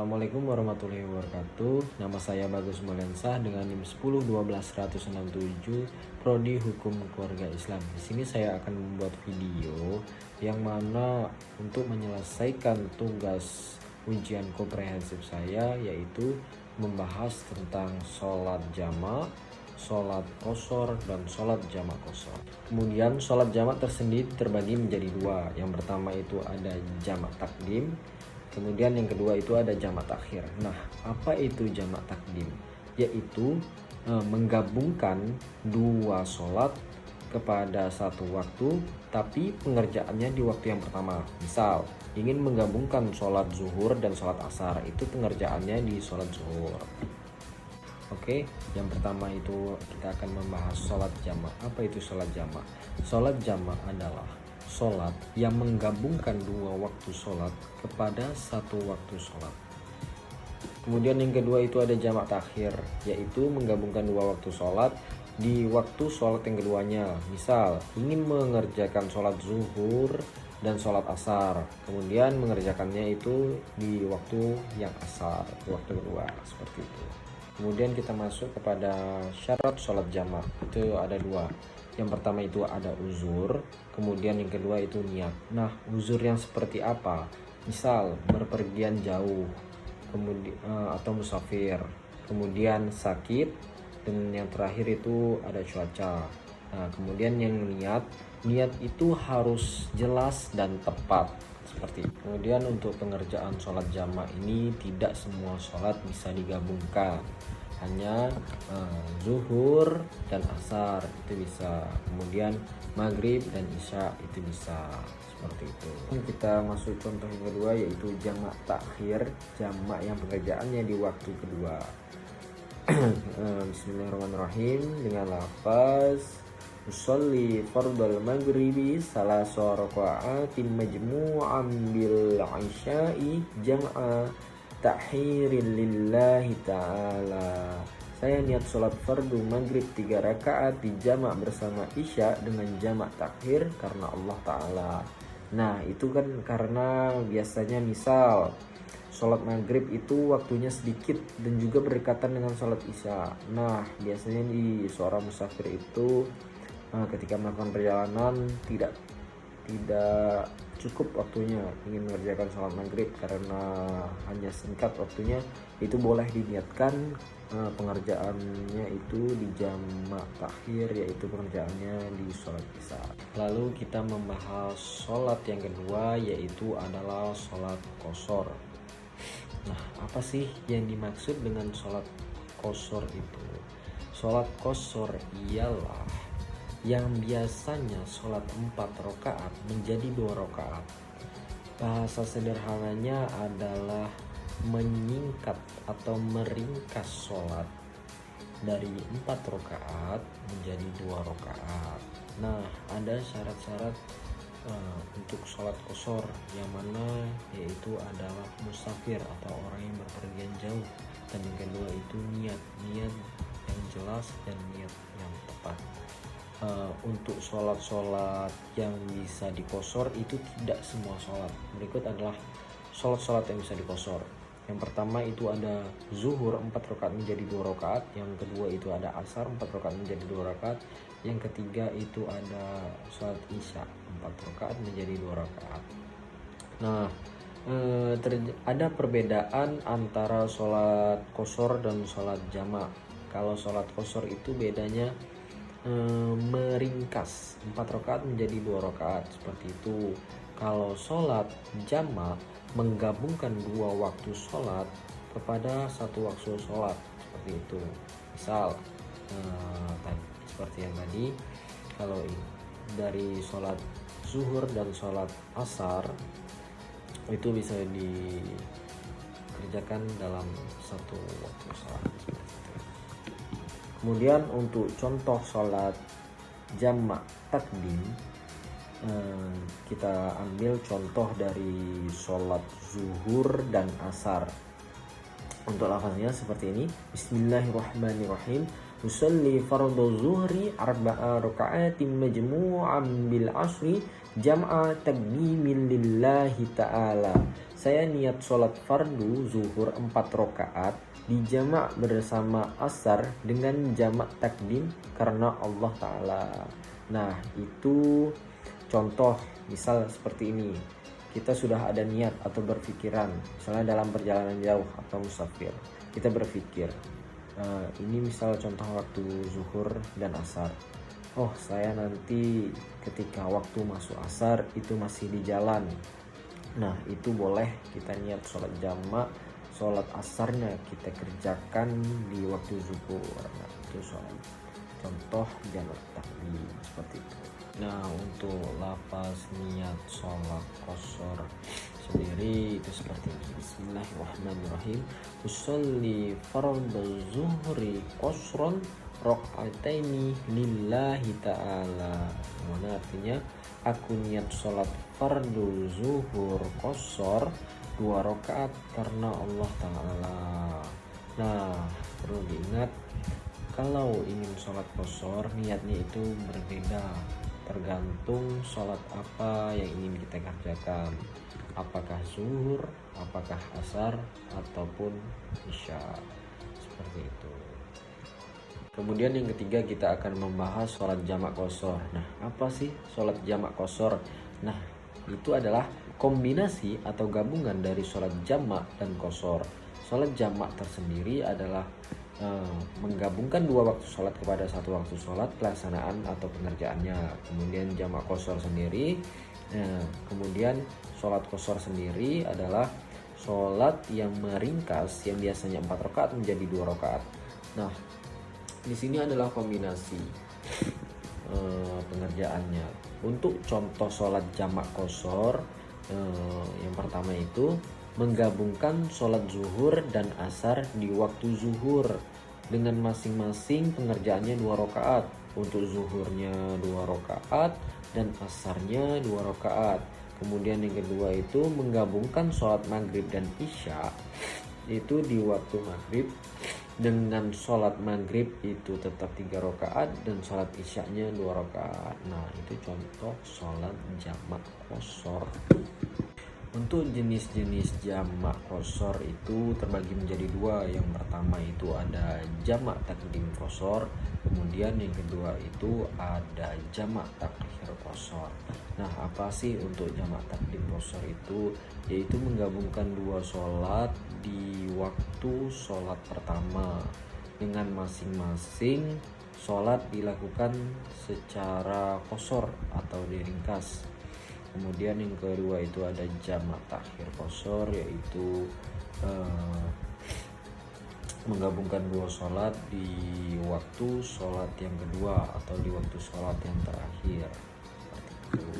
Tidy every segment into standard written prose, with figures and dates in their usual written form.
Assalamualaikum warahmatullahi wabarakatuh. Nama saya Bagus Mulensah dengan NIM 10 Prodi Hukum Keluarga Islam. Di sini saya akan membuat video yang mana untuk menyelesaikan tugas ujian komprehensif saya, yaitu membahas tentang sholat jamak, sholat qashar, dan sholat jamak qashar. Kemudian sholat jamak tersendiri terbagi menjadi dua. Yang pertama itu ada jamak takdim, kemudian yang kedua itu ada jamak takhir. Nah, apa itu jamak takdim? Yaitu menggabungkan dua sholat kepada satu waktu, tapi pengerjaannya di waktu yang pertama. Misal, ingin menggabungkan sholat zuhur dan sholat asar, itu pengerjaannya di sholat zuhur. Oke, yang pertama itu kita akan membahas sholat jamak. Apa itu sholat jamak? Sholat jamak adalah sholat yang menggabungkan dua waktu sholat kepada satu waktu sholat. Kemudian yang kedua itu ada jamak takhir, yaitu menggabungkan dua waktu sholat di waktu sholat yang keduanya. Misal, ingin mengerjakan sholat zuhur dan sholat asar, kemudian mengerjakannya itu di waktu yang asar, waktu kedua, seperti itu. Kemudian kita masuk kepada syarat sholat jamak. Itu ada dua. Yang pertama itu ada uzur, kemudian yang kedua itu niat. Nah, uzur yang seperti apa? Misal berpergian jauh, kemudian atau musafir, kemudian sakit, dan yang terakhir itu ada cuaca. Nah, kemudian yang niat itu harus jelas dan tepat, seperti itu. Kemudian untuk pengerjaan sholat jamak ini tidak semua sholat bisa digabungkan, hanya zuhur dan asar itu bisa, kemudian maghrib dan isya itu bisa, seperti itu. Kita masuk contoh yang kedua, yaitu jamak takhir, jamak yang pengerjaannya di waktu kedua. Bismillahirrahmanirrahim, dengan lafaz usolli fardal maghribi salasa raka'atin majmu'an bil isya'i jam'a takhirin lillahi ta'ala. Saya niat sholat fardu maghrib 3 rakaat dijamak bersama isya dengan jamak takhir karena Allah Ta'ala. Nah, itu kan karena biasanya misal sholat maghrib itu waktunya sedikit dan juga berdekatan dengan sholat isya. Nah, biasanya di seorang musafir itu ketika melakukan perjalanan tidak cukup waktunya ingin mengerjakan sholat maghrib karena hanya singkat waktunya, itu boleh diniatkan pengerjaannya itu di jamak takhir, yaitu pengerjaannya di sholat isya. Lalu kita membahas sholat yang kedua, yaitu adalah sholat qashar. Nah, apa sih yang dimaksud dengan sholat qashar itu? Sholat qashar ialah yang biasanya sholat 4 rakaat menjadi 2 rakaat. Bahasa sederhananya adalah menyingkat atau meringkas sholat dari 4 rakaat menjadi 2 rakaat. Nah, ada syarat-syarat untuk sholat qashar, yang mana yaitu adalah musafir atau orang yang berpergian jauh, dan yang kedua itu niat yang jelas dan niat yang tepat. Untuk sholat-sholat yang bisa diqashar itu tidak semua sholat. Berikut adalah sholat-sholat yang bisa diqashar. Yang pertama itu ada zuhur 4 rakaat menjadi 2 rakaat. Yang kedua itu ada asar 4 rakaat menjadi 2 rakaat. Yang ketiga itu ada sholat isya 4 rakaat menjadi 2 rakaat. Nah, ada perbedaan antara sholat qashar dan sholat jamak. Kalau sholat qashar itu bedanya meringkas 4 rakaat menjadi 2 rakaat, seperti itu. Kalau sholat jamak menggabungkan dua waktu sholat kepada satu waktu sholat, seperti itu. Misal seperti yang tadi, kalau dari sholat zuhur dan sholat asar itu bisa dikerjakan dalam satu waktu sholat. Kemudian untuk contoh sholat jamak takdim, kita ambil contoh dari sholat zuhur dan asar. Untuk lafaznya seperti ini, Bismillahirrahmanirrahim, usolli fardhu zuhri arba'a raka'atin majmu'an bil asri jam'a taqdimin lillahi ta'ala. Saya niat sholat fardu zuhur 4 rakaat dijamak bersama asar dengan jamak takdim karena Allah Ta'ala. Nah, itu contoh misal seperti ini. Kita sudah ada niat atau berpikiran, misalnya dalam perjalanan jauh atau musafir, kita berpikir, ini misal contoh waktu zuhur dan asar. Oh, saya nanti ketika waktu masuk asar itu masih di jalan. Nah, itu boleh kita niat sholat jamak, sholat asarnya kita kerjakan di waktu zuhur. Nah, itu sholat contoh jamak takdim seperti itu. Nah, untuk lafaz niat sholat qashar sendiri itu seperti ini. Bismillahirrahmanirrahim. Usolli fardhu zuhri qashran rakaataini lillahi ta'ala. Mana artinya aku niat sholat fardu zuhur qashar 2 rakaat karena Allah Ta'ala. Nah, perlu diingat kalau ingin sholat qashar niatnya itu berbeda tergantung sholat apa yang ingin kita kerjakan, apakah zuhur, apakah asar, ataupun isya, seperti itu. Kemudian yang ketiga kita akan membahas sholat jamak qashar. Nah, apa sih sholat jamak qashar? Nah, itu adalah kombinasi atau gabungan dari sholat jamak dan qashar. Sholat jamak tersendiri adalah menggabungkan 2 waktu sholat kepada 1 waktu sholat pelaksanaan atau pengerjaannya. Kemudian jamak qashar sendiri, kemudian sholat qashar sendiri adalah sholat yang meringkas yang biasanya 4 rakaat menjadi 2 rakaat. Nah, di sini adalah kombinasi pengerjaannya. Untuk contoh sholat jamak qashar, yang pertama itu menggabungkan sholat zuhur dan asar di waktu zuhur dengan masing-masing pengerjaannya 2 rakaat. Untuk zuhurnya 2 rakaat dan asarnya 2 rakaat. Kemudian yang kedua itu menggabungkan sholat maghrib dan isya itu di waktu maghrib dengan sholat maghrib itu tetap 3 rakaat dan sholat isyanya 2 rakaat. Nah, itu contoh sholat jamak qashar. Untuk jenis-jenis jamak qashar itu terbagi menjadi 2. Yang pertama itu ada jamak takdim qashar, kemudian yang kedua itu ada jamak takhir qashar. Nah, apa sih untuk jamak takdim qashar itu? Yaitu menggabungkan 2 sholat di waktu sholat pertama dengan masing-masing sholat dilakukan secara qashar atau diringkas. Kemudian yang kedua itu ada jamak takhir qashar, yaitu menggabungkan 2 sholat di waktu sholat yang kedua atau di waktu sholat yang terakhir, seperti itu.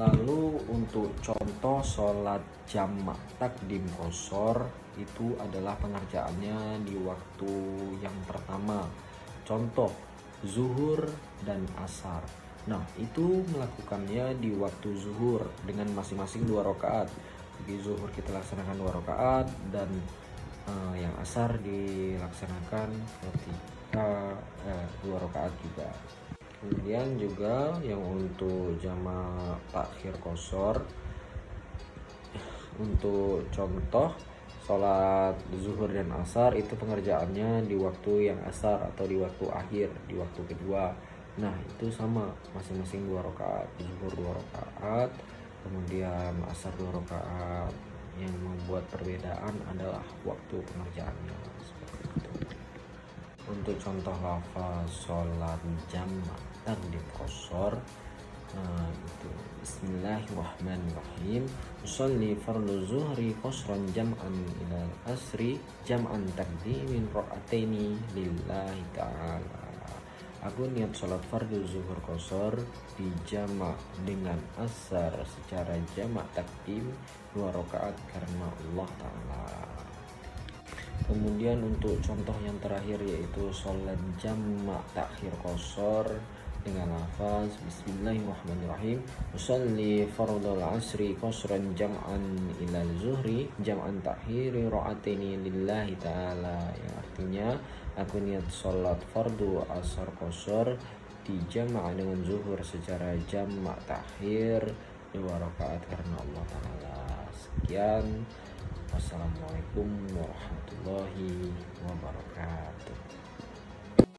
Lalu untuk contoh sholat jamak takdim qashar itu adalah pengerjaannya di waktu yang pertama. Contoh zuhur dan asar. Nah, itu melakukannya di waktu zuhur dengan masing-masing 2 rakaat. Di zuhur kita laksanakan 2 rakaat dan yang asar dilaksanakan ketika 2 rakaat juga. Kemudian juga yang untuk jamak takhir qashar, untuk contoh sholat zuhur dan asar itu pengerjaannya di waktu yang asar atau di waktu akhir, di waktu kedua. Nah, itu sama, masing-masing 2 rakaat, zuhur 2 rakaat, kemudian asar 2 rakaat. Yang membuat perbedaan adalah waktu pengerjaannya, seperti itu. Untuk contoh lafaz sholat jamak takdim qashar, itu Bismillahirrahmanirrahim. Usolli fardhu zuhri qashran jam'an ila asri jam'an takdimin rakaataini lillahi ta'ala. Aku niat sholat fardu zuhur qashar dijamak dengan asar secara jamak takdim 2 rakaat karena Allah Ta'ala. Kemudian untuk contoh yang terakhir yaitu sholat jamak takhir qashar dengan lafaz Bismillahirrahmanirrahim. Usolli fardhal asri qashran jam'an ila zuhri jam'an takhiri rakaataini lillahi ta'ala, yang artinya aku niat sholat fardu asar qashar dijamaah dengan zuhur secara jamak takhir 2 rakaat karena Allah Ta'ala. Sekian, wassalamualaikum warahmatullahi wabarakatuh.